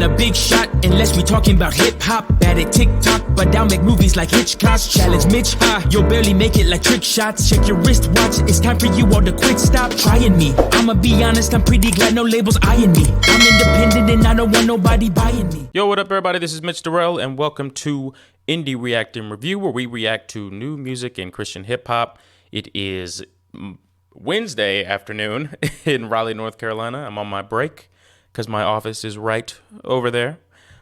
a big shot unless we talking about hip-hop. Bad at TikTok, but I'll make movies like Hitchcock. Challenge Mitch, you'll barely make it like trick shots. Check your wristwatch, it's time for you all to quit. Stop trying me. I'ma be honest, I'm pretty glad no labels eyeing me. I'm independent and I don't want nobody buying me. Yo, what up everybody? This is Mitch Darrell and welcome to Indie React and Review, where we react to new music and Christian hip-hop. It is Wednesday afternoon in Raleigh, North Carolina. I'm on my break because my office is right over there.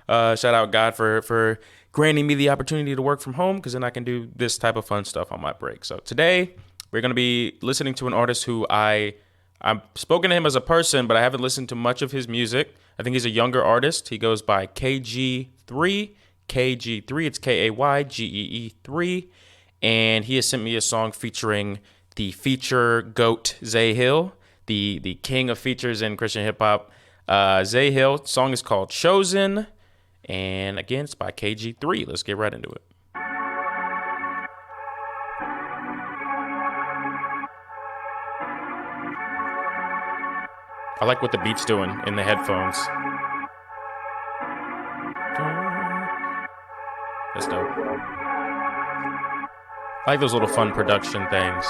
Shout out God for granting me the opportunity to work from home, because then I can do this type of fun stuff on my break. So today we're going to be listening to an artist who I've spoken to him as a person, but I haven't listened to much of his music. I think he's a younger artist. He goes by KayGee3. KayGee3. It's KayGee 3. And he has sent me a song featuring the feature GOAT Zay Hill, the king of features in Christian hip hop. Zay Hill. Song is called Chosen. And again, it's by KayGee3. Let's get right into it. I like what the beat's doing in the headphones. That's dope. I like those little fun production things.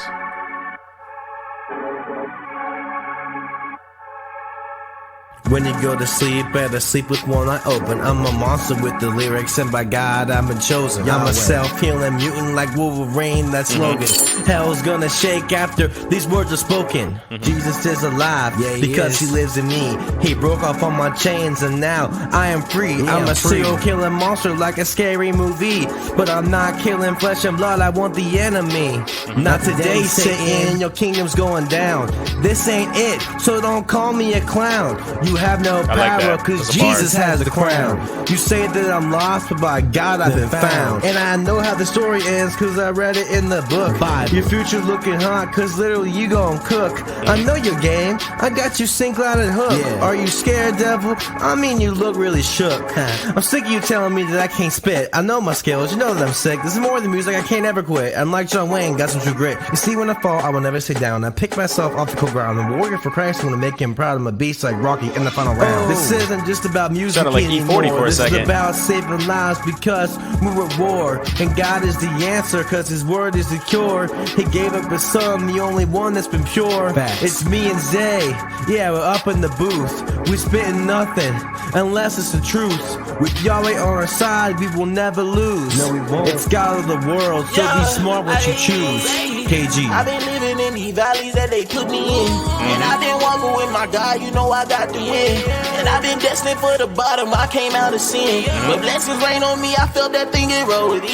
When you go to sleep, better sleep with one eye open. I'm a monster with the lyrics, and by God, I've been chosen. I'm a self-healing mutant like Wolverine, that's Logan. Hell's gonna shake after these words are spoken. Jesus is alive, because he lives in me. He broke off all my chains, and now I am free. I'm a serial-killing monster like a scary movie. But I'm not killing flesh and blood, I want the enemy. Not today, Satan, your kingdom's going down. This ain't it, so don't call me a clown. You have no power, cause Jesus has the crown. You say that I'm lost, but by God I've been found. And I know how the story ends, cause I read it in the book. Your future looking hot, cause literally you gon' cook. I know your game, I got you sync loud and hook. Are you scared, devil? I mean, you look really shook. I'm sick of you telling me that I can't spit. I know my skills, you know that I'm sick. This is more than music, I can't ever quit. I'm like John Wayne, got some true grit. You see, when I fall, I will never sit down. I pick myself off the cold ground. I'm a warrior for Christ, I'm gonna make him proud. I'm a beast like Rocky in the final round. This isn't just about music like anymore. E40 for a this second. is about saving lives, because we're at war, and God is the answer, cause his word is the cure. He gave up his son, the only one that's been pure. It's me and Zay, yeah, we're up in the booth. We spitting nothing unless it's the truth. With Yahweh on our side, we will never lose. No, we won't. It's God of the world, so be smart what you choose. KayGee. I've been living in these valleys that they put me in, and I've been walking with my God, you know I got the win. And I've been destined for the bottom, I came out of sin. But blessings rain on me, I felt that thing get rolled in.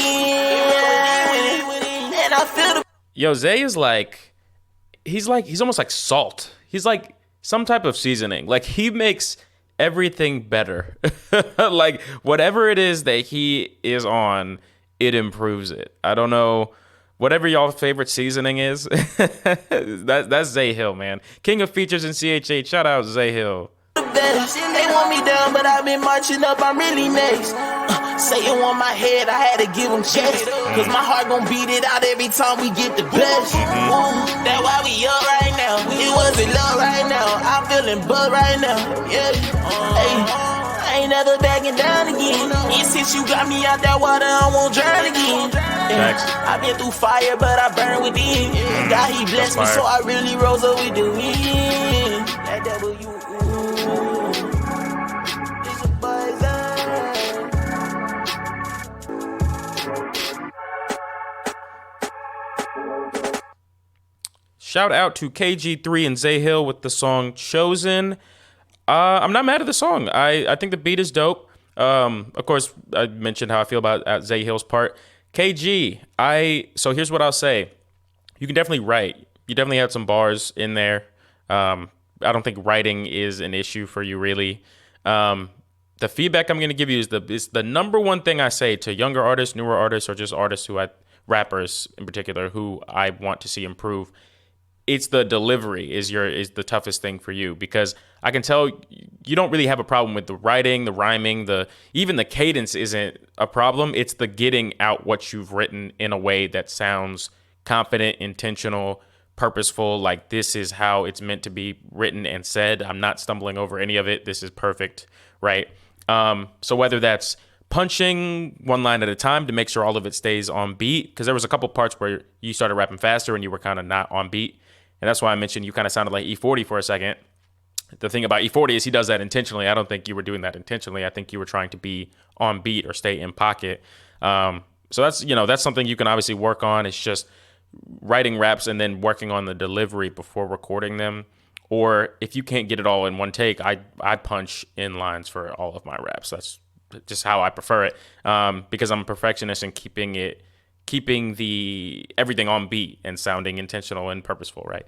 And I feel the... Yo, Zay is he's almost like salt. He's like some type of seasoning. Like, he makes everything better. Like, whatever it is that he is on, it improves it. I don't know. Whatever y'all's favorite seasoning is, that's Zay Hill, man. King of features in CHH. Shout out Zay Hill. They want me down, but I've been marching up, I'm really next. Satan on my head, I had to give him chest. Cause my heart gon' beat it out every time we get the best. That's why we up right now. It wasn't love right now. I'm feeling bug right now. Yeah. Hey. I ain't never backing down again. And since you got me out that water, I won't drown again. Yeah. I've been through fire, but I burn within. God, he blessed me, so I really rose up with the wind. That devil, you. Shout out to KayGee3 and Zay Hill with the song Chosen. I'm not mad at the song. I think the beat is dope. Of course, I mentioned how I feel about Zay Hill's part. KayGee, so here's what I'll say. You can definitely write. You definitely had some bars in there. I don't think writing is an issue for you, really. The feedback I'm going to give you is the number one thing I say to younger artists, newer artists, or just artists rappers in particular, who I want to see improve. It's the delivery is the toughest thing for you, because I can tell you don't really have a problem with the writing, the rhyming, even the cadence isn't a problem. It's the getting out what you've written in a way that sounds confident, intentional, purposeful, like this is how it's meant to be written and said. I'm not stumbling over any of it. This is perfect, right? So whether that's punching one line at a time to make sure all of it stays on beat, because there was a couple parts where you started rapping faster and you were kind of not on beat. And that's why I mentioned you kind of sounded like E40 for a second. The thing about E40 is he does that intentionally. I don't think you were doing that intentionally. I think you were trying to be on beat or stay in pocket. So that's something you can obviously work on. It's just writing raps and then working on the delivery before recording them. Or if you can't get it all in one take, I punch in lines for all of my raps. That's just how I prefer it, because I'm a perfectionist in keeping the everything on beat and sounding intentional and purposeful, right?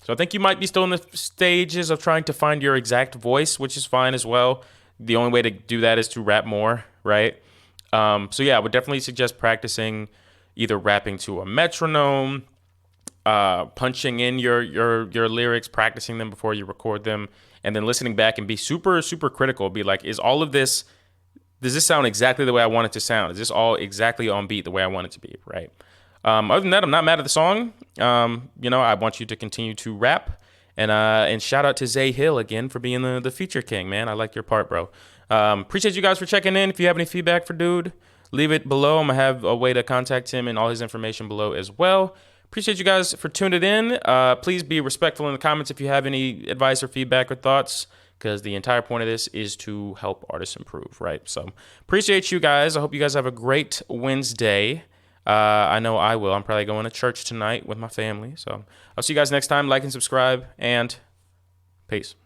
So I think you might be still in the stages of trying to find your exact voice, which is fine as well. The only way to do that is to rap more, right? So yeah, I would definitely suggest practicing either rapping to a metronome, punching in your lyrics, practicing them before you record them, and then listening back and be super, super critical. Be like, does this sound exactly the way I want it to sound? Is this all exactly on beat the way I want it to be, right? Other than that, I'm not mad at the song. I want you to continue to rap. And shout out to Zay Hill again for being the feature king, man. I like your part, bro. Appreciate you guys for checking in. If you have any feedback for dude, leave it below. I'm going to have a way to contact him and all his information below as well. Appreciate you guys for tuning in. Please be respectful in the comments if you have any advice or feedback or thoughts, because the entire point of this is to help artists improve, right? So appreciate you guys. I hope you guys have a great Wednesday. I know I will. I'm probably going to church tonight with my family. So I'll see you guys next time. Like and subscribe, and peace.